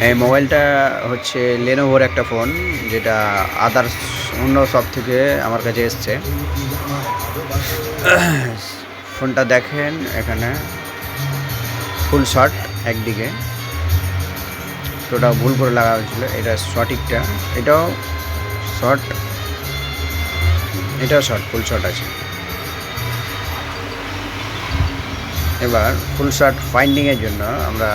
এই মোবাইলটা হচ্ছে লেনোভোর একটা ফোন, যেটা আদার্স অন্য সব থেকে আমার কাছে এসছে। ফোনটা দেখেন, এখানে ফুল শট একদিকে, তো ওটা ভুল করে লাগা হয়েছিল। এটা সঠিকটা, এটাও শর্ট, এটাও শর্ট, ফুল শট আছে। এবার ফুল শট ফাইন্ডিংয়ের জন্য আমরা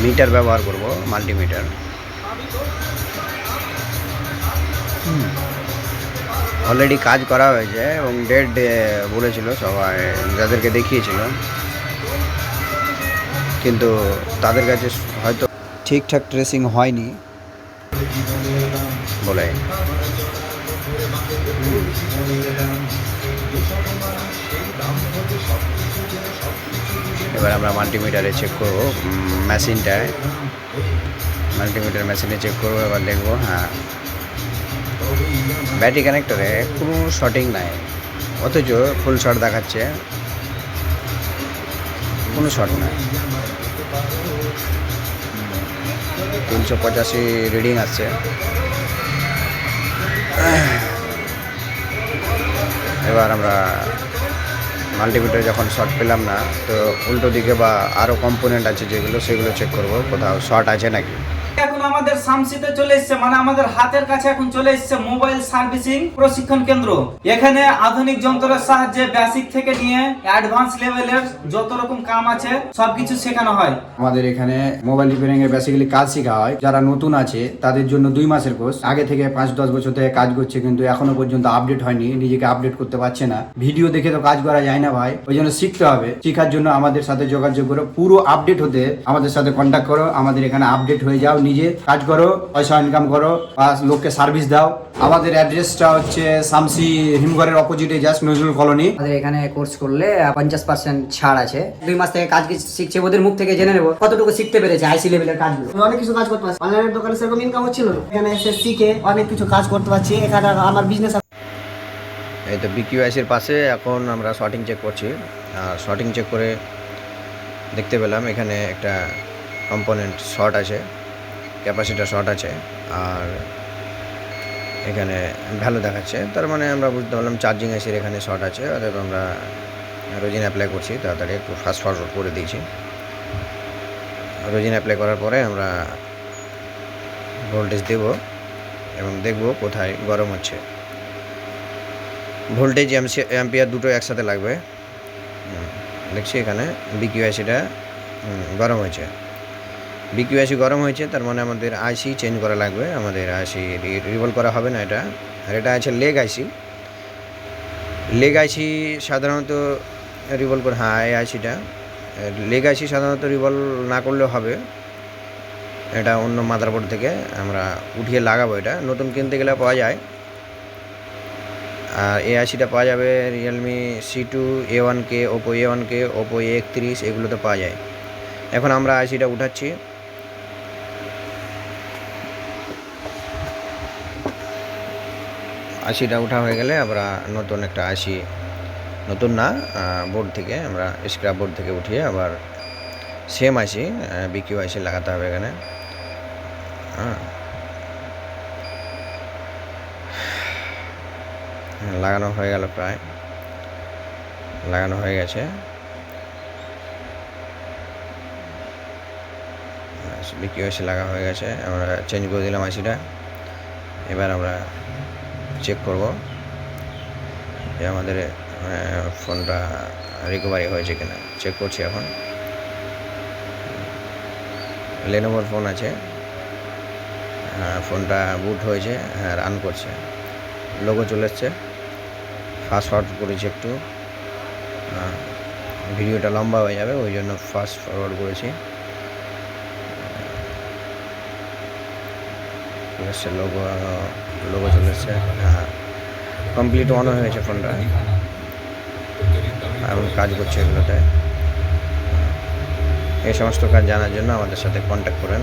মিটার ব্যবহার করব, মাল্টিমিটার। অলরেডি কাজ করা হয়েছে এবং ডেট বলেছিল সবাই, যাদেরকে দেখিয়েছিল, কিন্তু তাদের কাছে হয়তো ঠিকঠাক ট্রেসিং হয়নি বলে। এবার আমরা মাল্টিমিটারে চেক করব, মেশিনটায় মাল্টিমিটার মেশিনে চেক করবো। এবার দেখবো, হ্যাঁ, ব্যাটারি কানেক্টরে কোনো শর্টিং নাই, অথচ ফুল শর্ট দেখাচ্ছে, কোনো শর্ট নাই। 385 রিডিং আসছে। এবার আমরা মাল্টিমিটারে যখন শর্ট পেলাম না, তো উল্টো দিকে বা আরও কম্পোনেন্ট আছে যেগুলো, সেগুলো চেক করব কোথাও শর্ট আছে নাকি। এখন আমাদের সামসিতে চলে এসেছে, মানে আমাদের হাতের কাছে এখন চলে এসেছে মোবাইল সার্ভিসিং প্রশিক্ষণ কেন্দ্র। এখানে আধুনিক যন্ত্রের সাহায্যে বেসিক থেকে নিয়ে অ্যাডভান্স লেভেলের যত রকম কাম আছে সবকিছু শেখানো হয়। আমাদের এখানে মোবাইল রিপেয়ারিং এর বেসিক্যালি কাজ শেখা হয়। যারা নতুন আছে তাদের জন্য 2 মাসের কোর্স। আগে থেকে 5-10 বছর থেকে কাজ করছে, কিন্তু এখনো পর্যন্ত আপডেট হয়নি, নিজেকে আপডেট করতে পারছে না। ভিডিও দেখে তো কাজ করা যায় না ভাই, ওই জন্য শিখতে হবে। শেখার জন্য আমাদের সাথে যোগাযোগ করো, পুরো আপডেট হতে আমাদের সাথে কন্ট্যাক্ট করো। আমাদের এখানে আপডেট হয়ে যাও, নিজে কাজ করো, পয়সা ইনকাম করো, আর লোককে সার্ভিস দাও। আমাদের অ্যাড্রেসটা হচ্ছে সামসি হিমঘরের অপোজিটে, জাস্ট নজরুল কলোনি। আমাদের এখানে কোর্স করলে 50% ছাড় আছে। 2 মাস থেকে কাজ শিখছে, ওদের মুখ থেকে জেনে নেবো কতটুকু শিখতে পেরেছে আইসি লেভেলের কাজগুলো। অনেক কিছু কাজ করতে পারছি, অনলাইনের দোকানে সেরকম ইনকাম হচ্ছিল না, এখানে এসে শিখে অনেক কিছু কাজ করতে পারছি। এখানে আমার বিজনেস। এই তো বিকিউআইসির পাশে এখন আমরা শর্টিং চেক করছি। আর শর্টিং চেক করে দেখতে পেলাম এখানে একটা কম্পোনেন্ট শর্ট আছে, ক্যাপাসিটার শর্ট আছে, আর এখানে ভ্যালু দেখাচ্ছে। তার মানে আমরা বুঝতে পারলাম চার্জিং আইসির এখানে শর্ট আছে। আর আমরা রোজিন অ্যাপ্লাই করছি, তাড়াতাড়ি একটু ফাস্ট ফরওয়ার্ড করে দিয়েছি। রোজিন অ্যাপ্লাই করার পরে আমরা ভোল্টেজ দেব এবং দেখব কোথায় গরম হচ্ছে। ভোল্টেজ অ্যাম্পিয়ার দুটো একসাথে লাগবে। দেখছি এখানে বিকিউআইসিটা গরম হয়েছে। বিকিউআইসি গরম হয়েছে, তার মানে আমাদের আইসি চেঞ্জ করা লাগবে। আমাদের আইসি রিভলভ করা হবে না এটা। আর এটা আছে লেগ আইসি। লেগ আইসি সাধারণত রিভলভ করে, হ্যাঁ, এই আইসিটা লেগ আইসি সাধারণত রিভলভ না করলেও হবে। এটা অন্য মাদারবোর্ড থেকে আমরা উঠিয়ে লাগাবো। এটা নতুন কিনতে গেলে পাওয়া যায়। আর এই আইসিটা পাওয়া যাবে Realme C2, A1K, Oppo A1K, Oppo A31, এগুলোতে পাওয়া যায়। এখন আমরা আইসিটা উঠাচ্ছি। আইসিটা উঠা হয়ে গেলে আমরা নতুন একটা আইসি, নতুন না, বোর্ড থেকে আমরা স্ক্র্যাপ বোর্ড থেকে উঠিয়ে আবার সেম আইসি বিকিউআইসি লাগাতে হবে এখানে। লাগানো হয়ে গেল, প্রায় লাগানো হয়ে গেছে। বিকিউআইসি লাগা হয়ে গেছে, আমরা চেঞ্জ করে দিলাম আইসিটা। এবার আমরা চেক করব যে আমাদের ফোনটা রিকভারি হয়েছে কিনা। চেক করছি এখন। লেনোভোর ফোন আছে, ফোনটা বুট হয়েছে, হ্যাঁ, রান করছে, লোগো চলে এসছে। ফাস্ট ফরওয়ার্ড করেছি একটু, ভিডিওটা লম্বা হয়ে যাবে, ওই জন্য ফাস্ট ফরওয়ার্ড করেছি। লোগো চলে এসছে, হ্যাঁ, কমপ্লিট অন হয়ে গেছে ফোনটা, এখন কাজ করছে এগুলোতে। এই সমস্ত কাজ জানার জন্য আমাদের সাথে কন্ট্যাক্ট করেন।